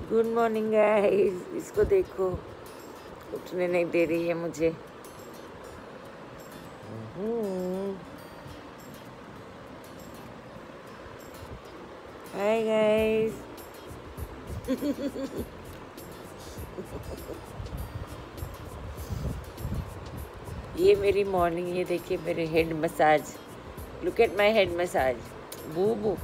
Good morning guys, इसको देखो, उठने नहीं दे रही है मुझे। Hi guys. ये मेरी मॉर्निंग, ये देखिए मेरे head massage. Look at my head massage. बू बू।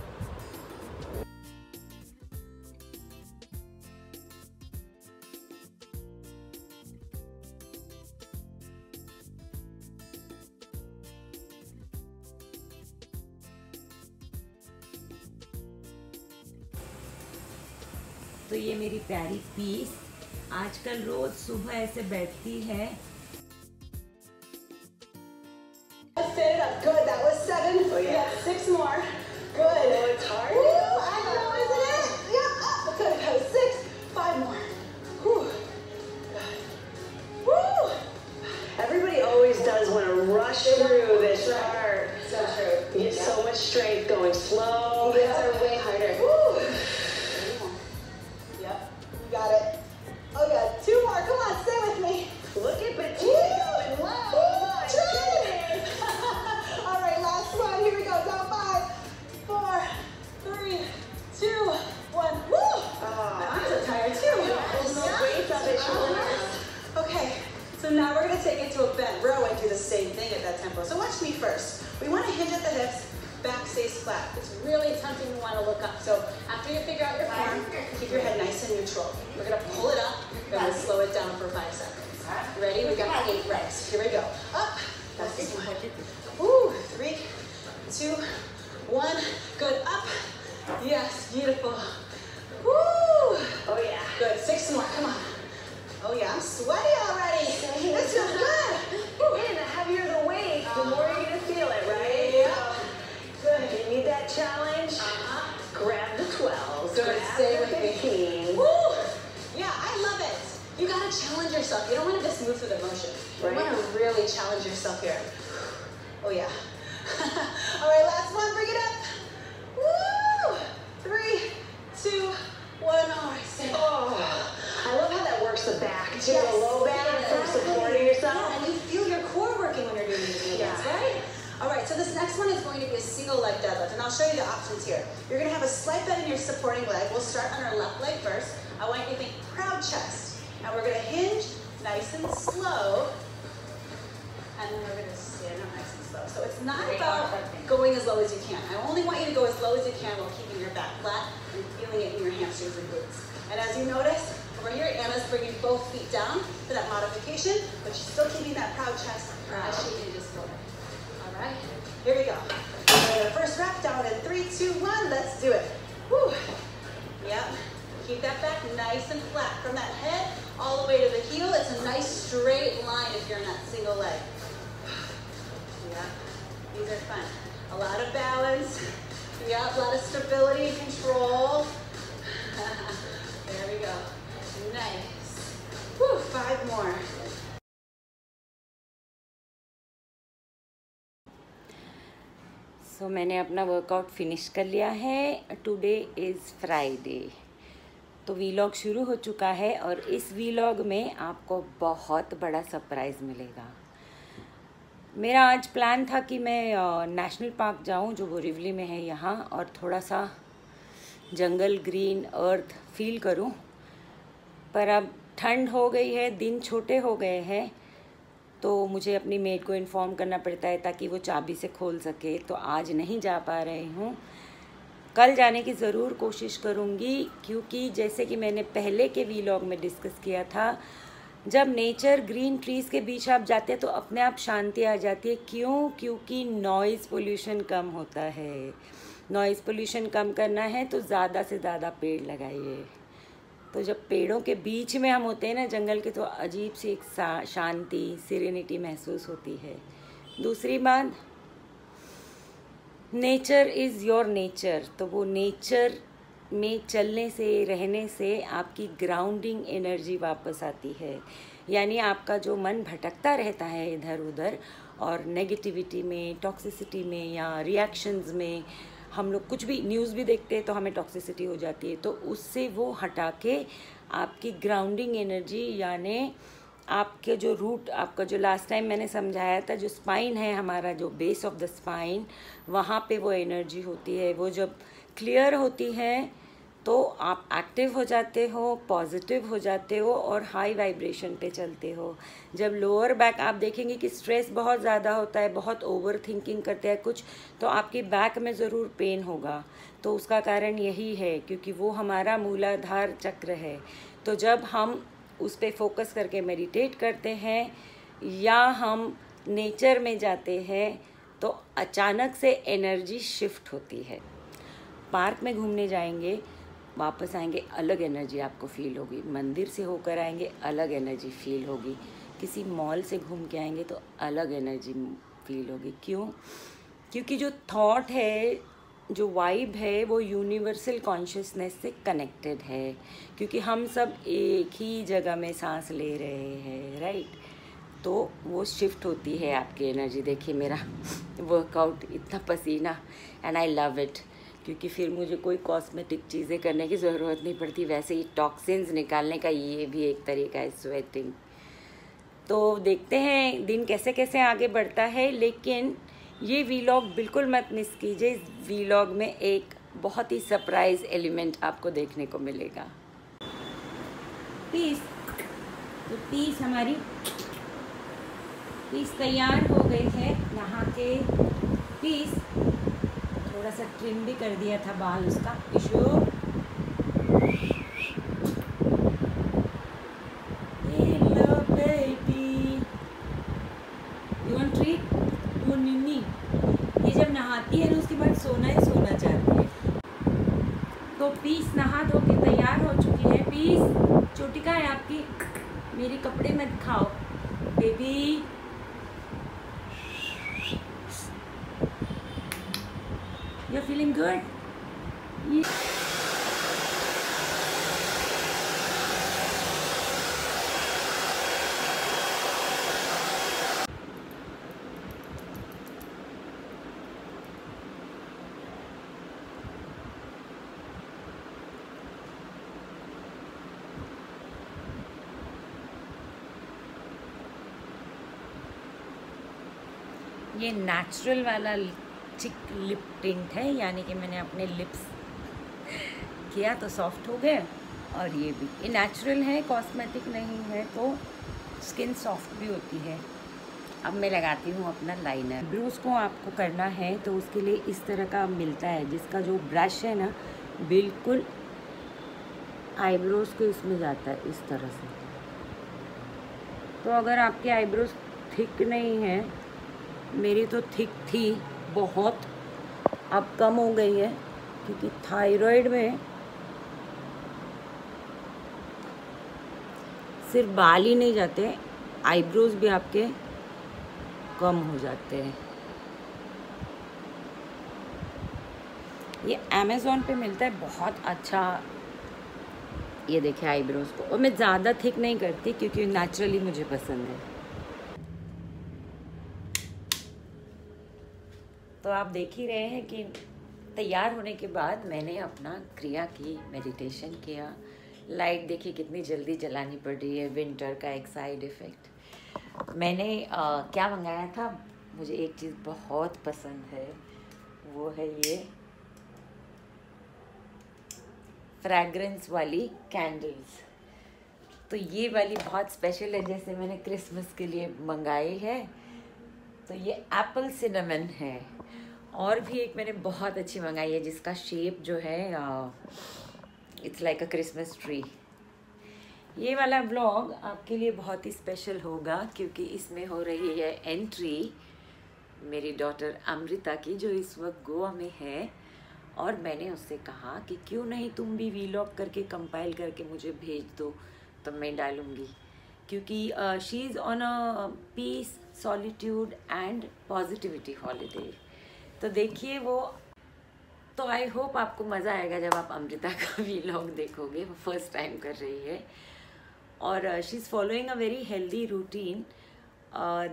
तो ये मेरी प्यारी पीस आजकल रोज सुबह ऐसे बैठती है। Good, that was 7. Oh, yeah. 6 more. Good. Oh, it's hard. Woo, I know, isn't it? Yeah, good. That was 6. 5 more. Whew. Woo. Everybody always does want to rush through this part. So true. You get so much strength going slow. These are way harder. Woo. Yep, you got it. Oh, yeah, 2 more. Come on, stay with me. Look at Bettina going low. All right, last one. Here we go. Down 5, 4, 3, 2, 1. Woo! I'm so tired too. Hold the weight of it, shoulders. Okay, so now we're gonna take it to a bent row and do the same thing at that tempo. So watch me first. We want to hinge at the hips. Back stays flat. It's really tempting to want to look up. So after you figure out your form, keep your head nice and neutral. We're gonna pull it up. We're gonna slow it down for 5 seconds. Ready? We got 8 reps. Here we go. Up. That's this one. Ooh, 3, 2, 1. Good. Up. Yes, beautiful. Woo! Oh yeah. Good. 6 more. Come on. Oh yeah, I'm sweaty already. This feels good. Woo. And the heavier the weight, the more you're gonna feel it, right? Yeah. Good. If you need that challenge, grab the 12s. Good. Grab Stay the with me. 15s. Woo! Yeah, I love it. You gotta challenge yourself. You don't want to just move through the motion. Right. You want to really challenge yourself here. Oh yeah. All right, last one. Bring it up. Woo! 3, 2, 1. All right, stay. Oh, I love how that works the back too. Yes. The low back from supporting yourself. Yeah, and you feel your core working when you're doing these movements, Yeah. right? All right, so this next one is going to be a single leg deadlift, and I'll show you the options here. You're gonna have a slight bend in your supporting leg. We'll start on our left leg first. I want you to think proud chest. And we're gonna hinge nice and slow, and then we're gonna stand up nice and slow. So it's not about going as low as you can. I only want you to go as low as you can while keeping your back flat and feeling it in your hamstrings and glutes. And as you notice, over here, Anna's bringing both feet down for that modification, but she's still keeping that proud chest as she hinges forward. All right, here we go. The first rep down in 3, 2, 1. Let's do it. Woo. Yep. Keep that back nice and flat from that head all the way to the heel. It's a nice straight line if you're in that single leg. Yeah, these are fun. A lot of balance. Yeah, a lot of stability and control. There we go. Nice. Woo, 5 more. सो मैंने अपना workout finish कर लिया है। Today is Friday, तो vlog शुरू हो चुका है और इस वीलॉग में आपको बहुत बड़ा सरप्राइज़ मिलेगा। मेरा आज प्लान था कि मैं नेशनल पार्क जाऊं जो बोरीवली में है यहाँ, और थोड़ा सा जंगल, ग्रीन, अर्थ फील करूं, पर अब ठंड हो गई है, दिन छोटे हो गए हैं, तो मुझे अपनी मेड को इन्फॉर्म करना पड़ता है ताकि वो चाबी से खोल सके। तो आज नहीं जा पा रही हूँ, कल जाने की ज़रूर कोशिश करूँगी, क्योंकि जैसे कि मैंने पहले के वीलॉग में डिस्कस किया था, जब नेचर, ग्रीन ट्रीज़ के बीच आप जाते हैं तो अपने आप शांति आ जाती है। क्यों? क्योंकि नॉइज़ पोल्यूशन कम होता है। नॉइज़ पोल्यूशन कम करना है तो ज़्यादा से ज़्यादा पेड़ लगाइए। तो जब पेड़ों के बीच में हम होते हैं ना, जंगल के, तो अजीब सी एक शांति, सिरेनिटी महसूस होती है। दूसरी बात, नेचर इज़ योर नेचर, तो वो नेचर में चलने से, रहने से आपकी ग्राउंडिंग एनर्जी वापस आती है। यानी आपका जो मन भटकता रहता है इधर उधर और नेगेटिविटी में, टॉक्सिसिटी में या रिएक्शंस में, हम लोग कुछ भी न्यूज़ भी देखते हैं तो हमें टॉक्सिसिटी हो जाती है, तो उससे वो हटा के आपकी ग्राउंडिंग एनर्जी यानी आपके जो रूट, आपका जो लास्ट टाइम मैंने समझाया था, जो स्पाइन है हमारा, जो बेस ऑफ द स्पाइन, वहाँ पे वो एनर्जी होती है। वो जब क्लियर होती है तो आप एक्टिव हो जाते हो, पॉजिटिव हो जाते हो और हाई वाइब्रेशन पे चलते हो। जब लोअर बैक आप देखेंगे कि स्ट्रेस बहुत ज़्यादा होता है, बहुत ओवर थिंकिंग करते हैं कुछ, तो आपकी बैक में ज़रूर पेन होगा। तो उसका कारण यही है क्योंकि वो हमारा मूलाधार चक्र है। तो जब हम उस पर फोकस करके मेडिटेट करते हैं या हम नेचर में जाते हैं तो अचानक से एनर्जी शिफ्ट होती है। पार्क में घूमने जाएंगे, वापस आएंगे, अलग एनर्जी आपको फील होगी। मंदिर से होकर आएंगे, अलग एनर्जी फील होगी। किसी मॉल से घूम के आएंगे तो अलग एनर्जी फील होगी। क्यों? क्योंकि जो थॉट है, जो वाइब है, वो यूनिवर्सल कॉन्शियसनेस से कनेक्टेड है। क्योंकि हम सब एक ही जगह में सांस ले रहे हैं, राइट? तो वो शिफ्ट होती है आपकी एनर्जी। देखिए मेरा वर्कआउट, इतना पसीना, एंड आई लव इट, क्योंकि फिर मुझे कोई कॉस्मेटिक चीज़ें करने की ज़रूरत नहीं पड़ती। वैसे ही टॉक्सिन्स निकालने का ये भी एक तरीका है, स्वेटिंग। तो देखते हैं दिन कैसे कैसे आगे बढ़ता है, लेकिन ये वीलॉग बिल्कुल मत मिस कीजिए। इस वीलॉग में एक बहुत ही सरप्राइज एलिमेंट आपको देखने को मिलेगा। पीस, तो पीस हमारी पीस तैयार हो गई है नहा के। पीस थोड़ा सा ट्रिम भी कर दिया था बाल उसका। Issue hello baby, you want treat? वो निन्नी ये जब नहाती है ना उसके बाद सोना ही सोना चाहती है। तो पीस नहा धो के तैयार हो चुकी है। पीस चोटी का है आपकी, मेरे कपड़े मत खाओ baby. You're feeling good? Yeah. ये नेचुरल वाला चिक लिप टिंट है, यानी कि मैंने अपने लिप्स किया तो सॉफ्ट हो गए। और ये भी ये नेचुरल है, कॉस्मेटिक नहीं है, तो स्किन सॉफ्ट भी होती है। अब मैं लगाती हूँ अपना लाइनर। ब्रोज को आपको करना है तो उसके लिए इस तरह का मिलता है, जिसका जो ब्रश है ना बिल्कुल आईब्रोज को इसमें जाता है इस तरह से। तो अगर आपके आईब्रोज थिक नहीं है, मेरी तो थिक थी बहुत, अब कम हो गई है क्योंकि थायराइड में सिर्फ बाल ही नहीं जाते, आईब्रोज भी आपके कम हो जाते हैं। ये अमेज़ॉन पे मिलता है, बहुत अच्छा। ये देखिए आईब्रोज को, और मैं ज़्यादा थिक नहीं करती क्योंकि नेचुरली मुझे पसंद है। तो आप देख ही रहे हैं कि तैयार होने के बाद मैंने अपना क्रिया की, मेडिटेशन किया। लाइट देखिए कितनी जल्दी जलानी पड़ रही है, विंटर का एक साइड इफ़ेक्ट। मैंने क्या मंगाया था, मुझे एक चीज़ बहुत पसंद है, वो है ये फ्रैग्रेंस वाली कैंडल्स। तो ये वाली बहुत स्पेशल है, जैसे मैंने क्रिसमस के लिए मंगाई है। तो ये एप्पल सिनेमन है। और भी एक मैंने बहुत अच्छी मंगाई है जिसका शेप जो है it's like a Christmas tree. ये वाला व्लॉग आपके लिए बहुत ही स्पेशल होगा क्योंकि इसमें हो रही है एंट्री मेरी डॉटर अमृता की, जो इस वक्त गोवा में है। और मैंने उससे कहा कि क्यों नहीं तुम भी वीलॉग करके कंपाइल करके मुझे भेज दो, तो मैं डालूँगी। क्योंकि she is on a peace, solitude and positivity holiday. तो देखिए वो, तो आई होप आपको मज़ा आएगा जब आप अमृता का वीलॉग देखोगे। वो फर्स्ट टाइम कर रही है और she is following a very healthy routine.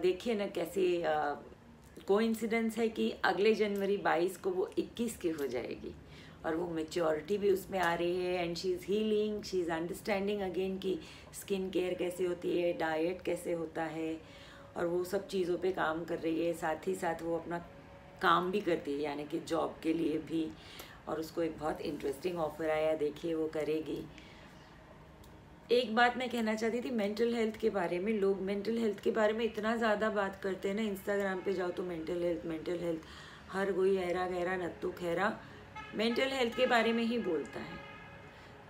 देखिए ना कैसे कोइंसिडेंस है कि अगले जनवरी 22 को वो 21 की हो जाएगी और वो मेच्योरिटी भी उसमें आ रही है। And she is healing, she is understanding again कि स्किन केयर कैसे होती है, डाइट कैसे होता है, और वो सब चीज़ों पे काम कर रही है। साथ ही साथ वो अपना काम भी करती है, यानी कि जॉब के लिए भी, और उसको एक बहुत इंटरेस्टिंग ऑफर आया, देखिए वो करेगी। एक बात मैं कहना चाहती थी मेंटल हेल्थ के बारे में। लोग मेंटल हेल्थ के बारे में इतना ज़्यादा बात करते हैं ना, इंस्टाग्राम पे जाओ तो मेंटल हेल्थ, हर कोई ऐरा गहरा नत्तू खैरा मेंटल हेल्थ के बारे में ही बोलता है।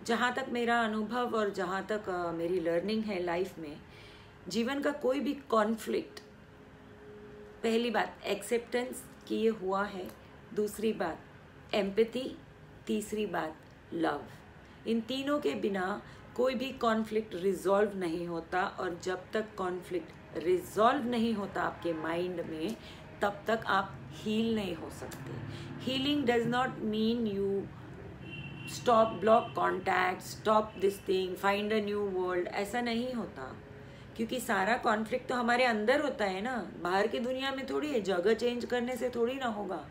जहाँ तक मेरा अनुभव और जहाँ तक मेरी लर्निंग है लाइफ में, जीवन का कोई भी कॉन्फ्लिक्ट, पहली बात एक्सेप्टेंस कि ये हुआ है, दूसरी बात एम्पैथी, तीसरी बात लव। इन तीनों के बिना कोई भी कॉन्फ्लिक्ट रिजॉल्व नहीं होता, और जब तक कॉन्फ्लिक्ट रिजॉल्व नहीं होता आपके माइंड में, तब तक आप हील नहीं हो सकते। Healing does not mean you stop, block contact, stop this thing, find a new world, ऐसा नहीं होता। क्योंकि सारा कॉन्फ्लिक्ट तो हमारे अंदर होता है ना, बाहर की दुनिया में थोड़ी है। जगह चेंज करने से थोड़ी ना होगा,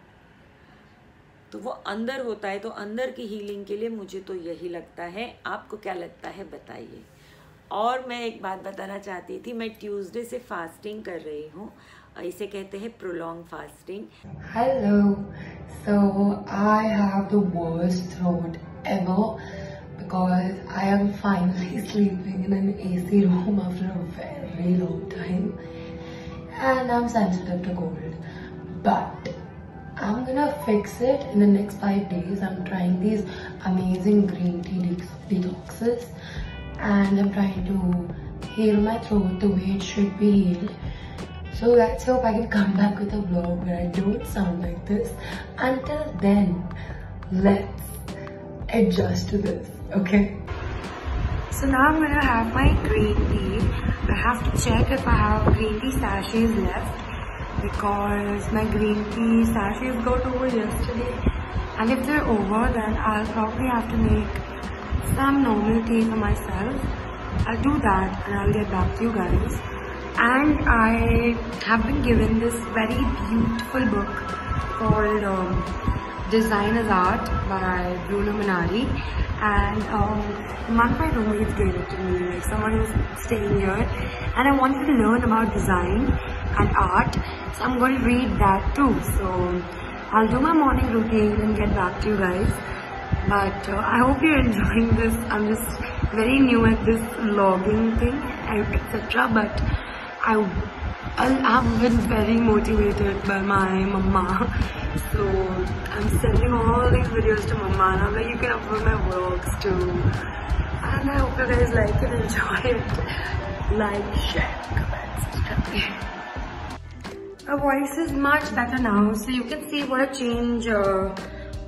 तो वो अंदर होता है। तो अंदर की हीलिंग के लिए मुझे तो यही लगता है। आपको क्या लगता है बताइए। और मैं एक बात बताना चाहती थी, मैं ट्यूसडे से फास्टिंग कर रही हूँ, इसे कहते हैं prolong fasting. Hello. So I have the worst throat ever because I am finally sleeping in an AC room after a very long time, and I'm sensitive to cold. But I'm gonna fix it in the next 5 days. I'm trying these amazing green tea detoxes, and I'm trying to heal my throat the way it should be healed. So let's hope I can come back with a vlog where I don't sound like this. Until then, let's adjust to this, okay? So now I'm gonna have my green tea. I have to check if I have green tea sachets left, because my green tea sachets got over yesterday, and if they're over, then I'll probably have to make some normal tea for myself. I'll do that and I'll get back to you guys. And I have been given this very beautiful book called Design as Art by Bruno Minari, and one of my roommates gave it to me, like someone who's staying here, and I wanted to learn about design and art, so I'm going to read that too. So I'll do my morning routine and get back to you guys. But I hope you're enjoying this. I'm just very new at this vlogging thing, etc. But I've been very motivated by my mama, so I'm sending all these videos to mama, and I'm like, you can upload my vlogs too, and I hope you guys like it, enjoy it, like, share, comment, subscribe. My voice is much better now, so you can see what a change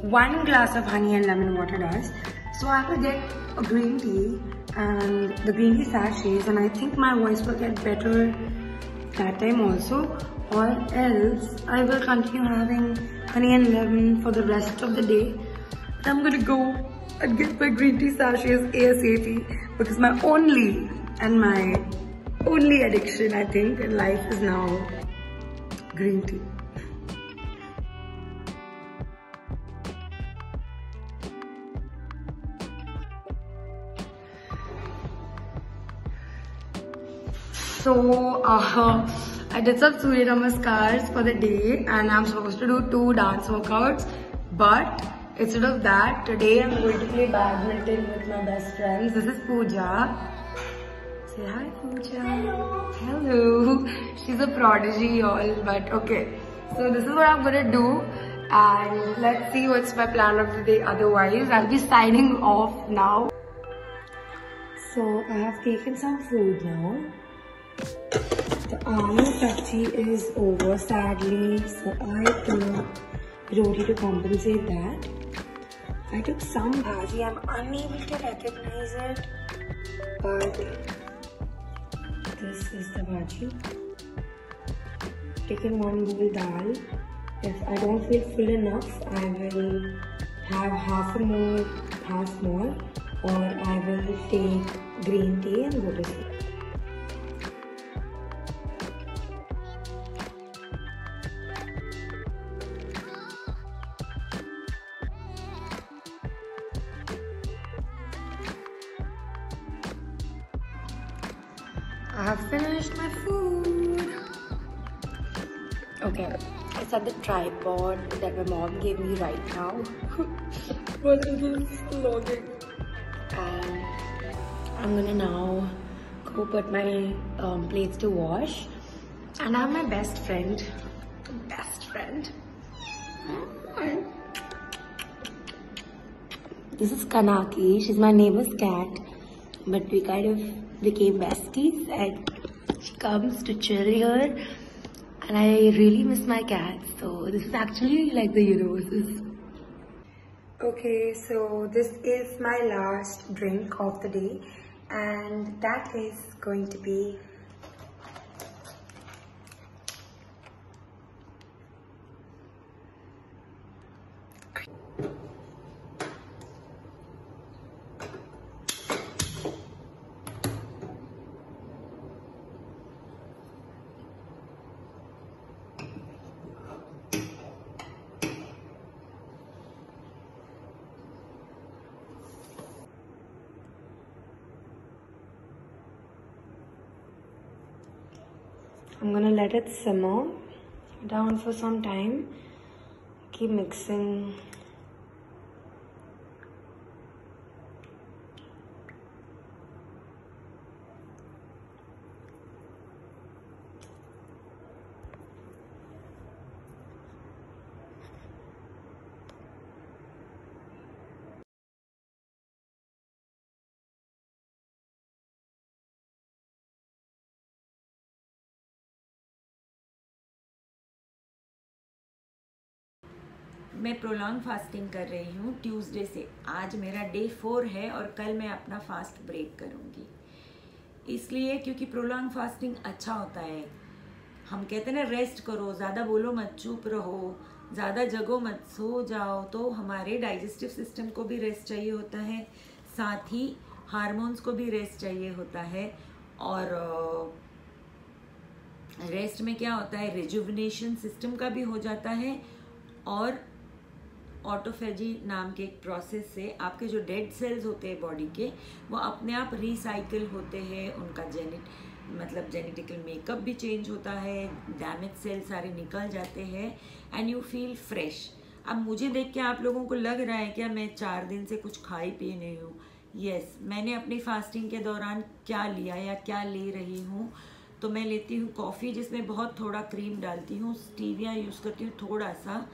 1 glass of honey and lemon water does. So I have to get a green tea and the green tea sachets, and I think my voice will get better that time also, or else I will continue having honey and lemon for the rest of the day. But I'm gonna go and get my green tea sachets ASAP, because my only addiction, I think, in life is now green tea. So I did some Surya Namaskars for the day, and I'm supposed to do 2 dance workouts, but instead of that, today I'm going to play badminton with my best friends. This is Pooja. Say hi, Pooja. Hello. She's a prodigy, y'all, but okay. So this is what I'm gonna do, and let's see what's my plan of the day. Otherwise, I'll be signing off now. So I have taken some food now. The aloo bhaji is over, sadly, so I took roti to compensate that. I took some bhaji. I'm unable to recognize it, but this is the bhaji. Taken 1 bowl dal. If I don't feel full enough, I will have half more, or I will take green tea and go to sleep. I have finished my food. Okay, it's at the tripod that my mom gave me right now. But it is vlogging. And I'm gonna now go put my plates to wash. And I have my best friend. This is Kanaki. She's my neighbor's cat. But we kind of became besties and she comes to chill here. And I really miss my cat. So this is actually like the universe. Okay, so this is my last drink of the day. And that is going to be I'm gonna let it simmer down for some time. Keep mixing. मैं prolong fasting कर रही हूँ Tuesday से। आज मेरा day 4 है और कल मैं अपना फास्ट ब्रेक करूँगी। इसलिए क्योंकि प्रोलॉन्ग फास्टिंग अच्छा होता है। हम कहते हैं ना, रेस्ट करो, ज़्यादा बोलो मत, चुप रहो, ज़्यादा जगो मत, सो जाओ। तो हमारे डाइजेस्टिव सिस्टम को भी रेस्ट चाहिए होता है, साथ ही हार्मोन्स को भी रेस्ट चाहिए होता है। और रेस्ट में क्या होता है, रिजुविनेशन सिस्टम का भी हो जाता है और ऑटोफेजी नाम के एक प्रोसेस से आपके जो डेड सेल्स होते हैं बॉडी के, वो अपने आप रिसाइकिल होते हैं। उनका जेनेटिकल मेकअप भी चेंज होता है, डैमेज सेल सारे निकल जाते हैं एंड यू फील फ्रेश। अब मुझे देख के आप लोगों को लग रहा है क्या मैं 4 दिन से कुछ खाई पी नहीं हूँ। यस, मैंने अपनी फास्टिंग के दौरान क्या लिया या क्या ले रही हूँ, तो मैं लेती हूँ कॉफ़ी जिसमें बहुत थोड़ा क्रीम डालती हूँ, स्टीविया यूज़ करती हूँ थोड़ा सा,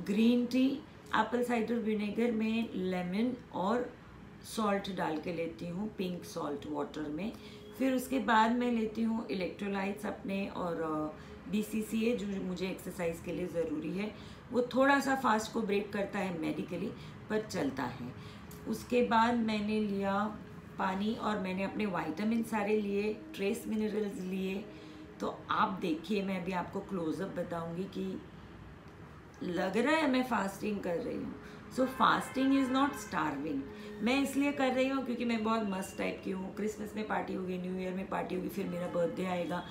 green tea Apple cider vinegar में लेमन और सॉल्ट डाल के लेती हूँ, पिंक सॉल्ट वाटर में। फिर उसके बाद मैं लेती हूँ इलेक्ट्रोलाइट्स अपने और BCCA जो मुझे एक्सरसाइज के लिए ज़रूरी है। वो थोड़ा सा फास्ट को ब्रेक करता है मेडिकली, पर चलता है। उसके बाद मैंने लिया पानी और मैंने अपने विटामिन सारे लिए, ट्रेस मिनरल्स लिए। तो आप देखिए, मैं अभी आपको क्लोजअप बताऊंगी कि लग रहा है मैं फास्टिंग कर रही हूँ। सो फास्टिंग इज़ नॉट स्टार्विंग। मैं इसलिए कर रही हूँ क्योंकि मैं बहुत मस्त टाइप की हूँ। क्रिसमस में पार्टी होगी, न्यू ईयर में पार्टी होगी, फिर मेरा बर्थडे आएगा,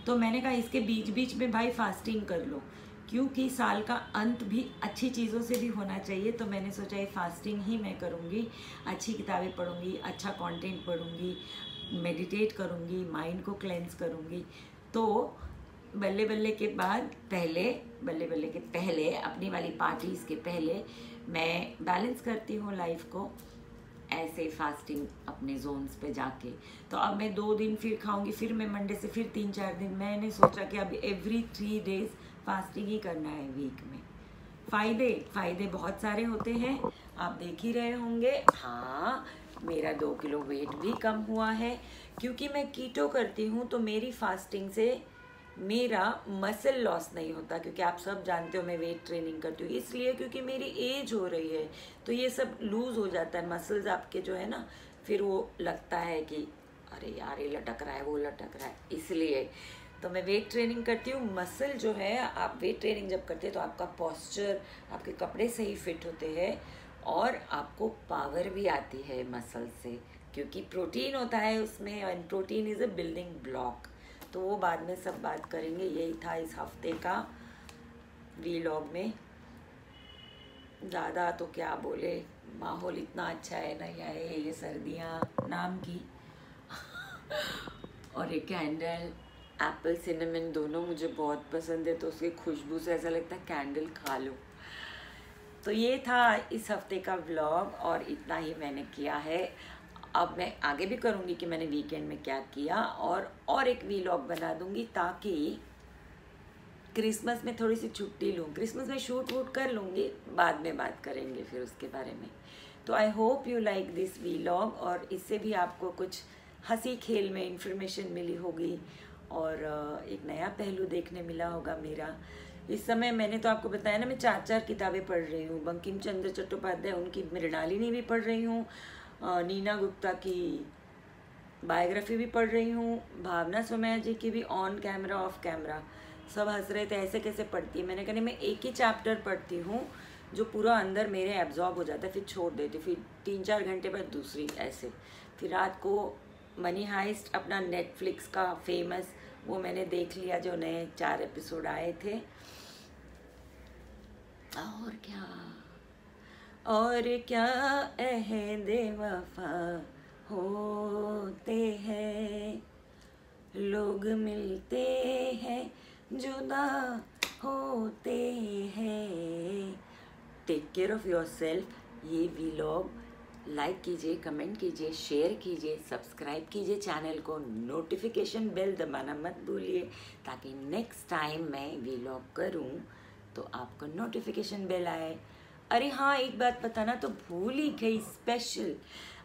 तो मैंने कहा इसके बीच बीच में भाई फास्टिंग कर लो, क्योंकि साल का अंत भी अच्छी चीज़ों से भी होना चाहिए। तो मैंने सोचा ये फास्टिंग ही मैं करूँगी, अच्छी किताबें पढ़ूँगी, अच्छा कंटेंट पढ़ूँगी, मेडिटेट करूँगी, माइंड को क्लेंस करूँगी। तो बल्ले बल्ले के पहले अपनी वाली पार्टीज़ के पहले मैं बैलेंस करती हूँ लाइफ को ऐसे फास्टिंग अपने जोन्स पे जाके। तो अब मैं 2 दिन फिर खाऊंगी, फिर मैं मंडे से फिर 3-4 दिन। मैंने सोचा कि अब एवरी 3 डेज फास्टिंग ही करना है वीक में। फ़ायदे बहुत सारे होते हैं, आप देख ही रहे होंगे। हाँ, मेरा 2 किलो वेट भी कम हुआ है क्योंकि मैं कीटो करती हूँ। तो मेरी फास्टिंग से मेरा मसल लॉस नहीं होता, क्योंकि आप सब जानते हो मैं वेट ट्रेनिंग करती हूँ, इसलिए क्योंकि मेरी एज हो रही है तो ये सब लूज़ हो जाता है मसल्स आपके जो है ना। फिर वो लगता है कि अरे यार ये लटक रहा है, वो लटक रहा है, इसलिए तो मैं वेट ट्रेनिंग करती हूँ। मसल जो है, आप वेट ट्रेनिंग जब करते हैं तो आपका पॉस्चर, आपके कपड़े सही फिट होते हैं और आपको पावर भी आती है मसल से, क्योंकि प्रोटीन होता है उसमें, and protein is a building block. तो वो बाद में सब बात करेंगे। यही था इस हफ्ते का वीलॉग में। ज़्यादा तो क्या बोले, माहौल इतना अच्छा है ना, ये सर्दियाँ नाम की और ये कैंडल एप्पल सिनेमन दोनों मुझे बहुत पसंद है, तो उसकी खुशबू से ऐसा लगता है कैंडल खा लो। तो ये था इस हफ्ते का व्लॉग और इतना ही मैंने किया है। अब मैं आगे भी करूँगी कि मैंने वीकेंड में क्या किया, और एक व्लॉग बना दूँगी ताकि क्रिसमस में थोड़ी सी छुट्टी लूँ। क्रिसमस में शूट वूट कर लूँगी, बाद में बात करेंगे फिर उसके बारे में। तो I hope you like this vlog, और इससे भी आपको कुछ हंसी खेल में इंफॉर्मेशन मिली होगी और एक नया पहलू देखने मिला होगा मेरा। इस समय मैंने तो आपको बताया ना, मैं 4 किताबें पढ़ रही हूँ। बंकिम चंद्र चट्टोपाध्याय, उनकी मृणालिनी भी पढ़ रही हूँ, नीना गुप्ता की बायोग्राफी भी पढ़ रही हूँ, भावना सोमैया जी की भी ऑन कैमरा ऑफ कैमरा। सब हंस रहे थे ऐसे कैसे पढ़ती है। मैंने कहा नहीं, मैं एक ही चैप्टर पढ़ती हूँ जो पूरा अंदर मेरे एब्जॉर्ब हो जाता है, फिर छोड़ देती, फिर 3-4 घंटे बाद दूसरी ऐसे। फिर रात को मनी हाइस्ट अपना नेटफ्लिक्स का फेमस, वो मैंने देख लिया, जो नए 4 एपिसोड आए थे। और क्या अहदे वफा होते हैं, लोग मिलते हैं जुदा होते हैं। Take care of your self. ये व्लॉग लाइक कीजिए, कमेंट कीजिए, शेयर कीजिए, सब्सक्राइब कीजिए चैनल को, नोटिफिकेशन बेल दबाना मत भूलिए, ताकि नेक्स्ट टाइम मैं व्लॉग करूं तो आपको नोटिफिकेशन बेल आए। अरे हाँ, एक बात बताना तो भूल ही गई, स्पेशल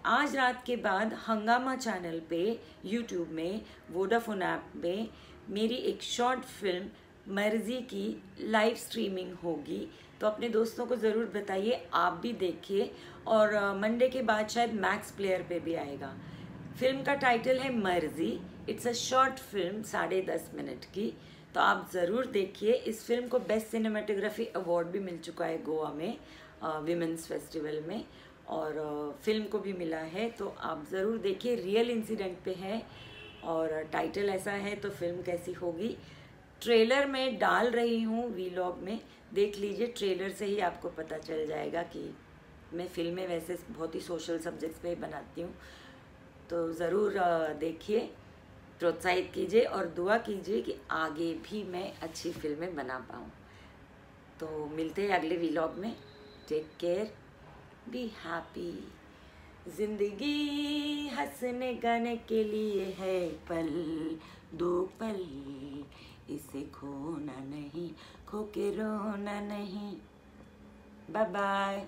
आज रात के बाद हंगामा चैनल पे यूट्यूब में वोडाफोन ऐप में मेरी एक शॉर्ट फिल्म मर्जी की लाइव स्ट्रीमिंग होगी। तो अपने दोस्तों को ज़रूर बताइए, आप भी देखिए। और मंडे के बाद शायद मैक्स प्लेयर पे भी आएगा। फिल्म का टाइटल है मर्जी। It's a short film 10.5 minute की, तो आप ज़रूर देखिए। इस फिल्म को बेस्ट सिनेमाटोग्राफी अवार्ड भी मिल चुका है गोवा में विमेंस फेस्टिवल में, और फिल्म को भी मिला है। तो आप ज़रूर देखिए, रियल इंसिडेंट पे है और टाइटल ऐसा है तो फिल्म कैसी होगी। ट्रेलर में डाल रही हूँ व्लॉग में, देख लीजिए। ट्रेलर से ही आपको पता चल जाएगा कि मैं फिल्में वैसे बहुत ही सोशल सब्जेक्ट्स पे बनाती हूँ। तो ज़रूर देखिए, प्रोत्साहित कीजिए और दुआ कीजिए कि आगे भी मैं अच्छी फिल्में बना पाऊँ। तो मिलते हैं अगले व्लॉग में। Take care, be happy. जिंदगी हंसने गाने के लिए है पल, 2 पल, इसे खोना नहीं, खो के रोना नहीं। Bye bye.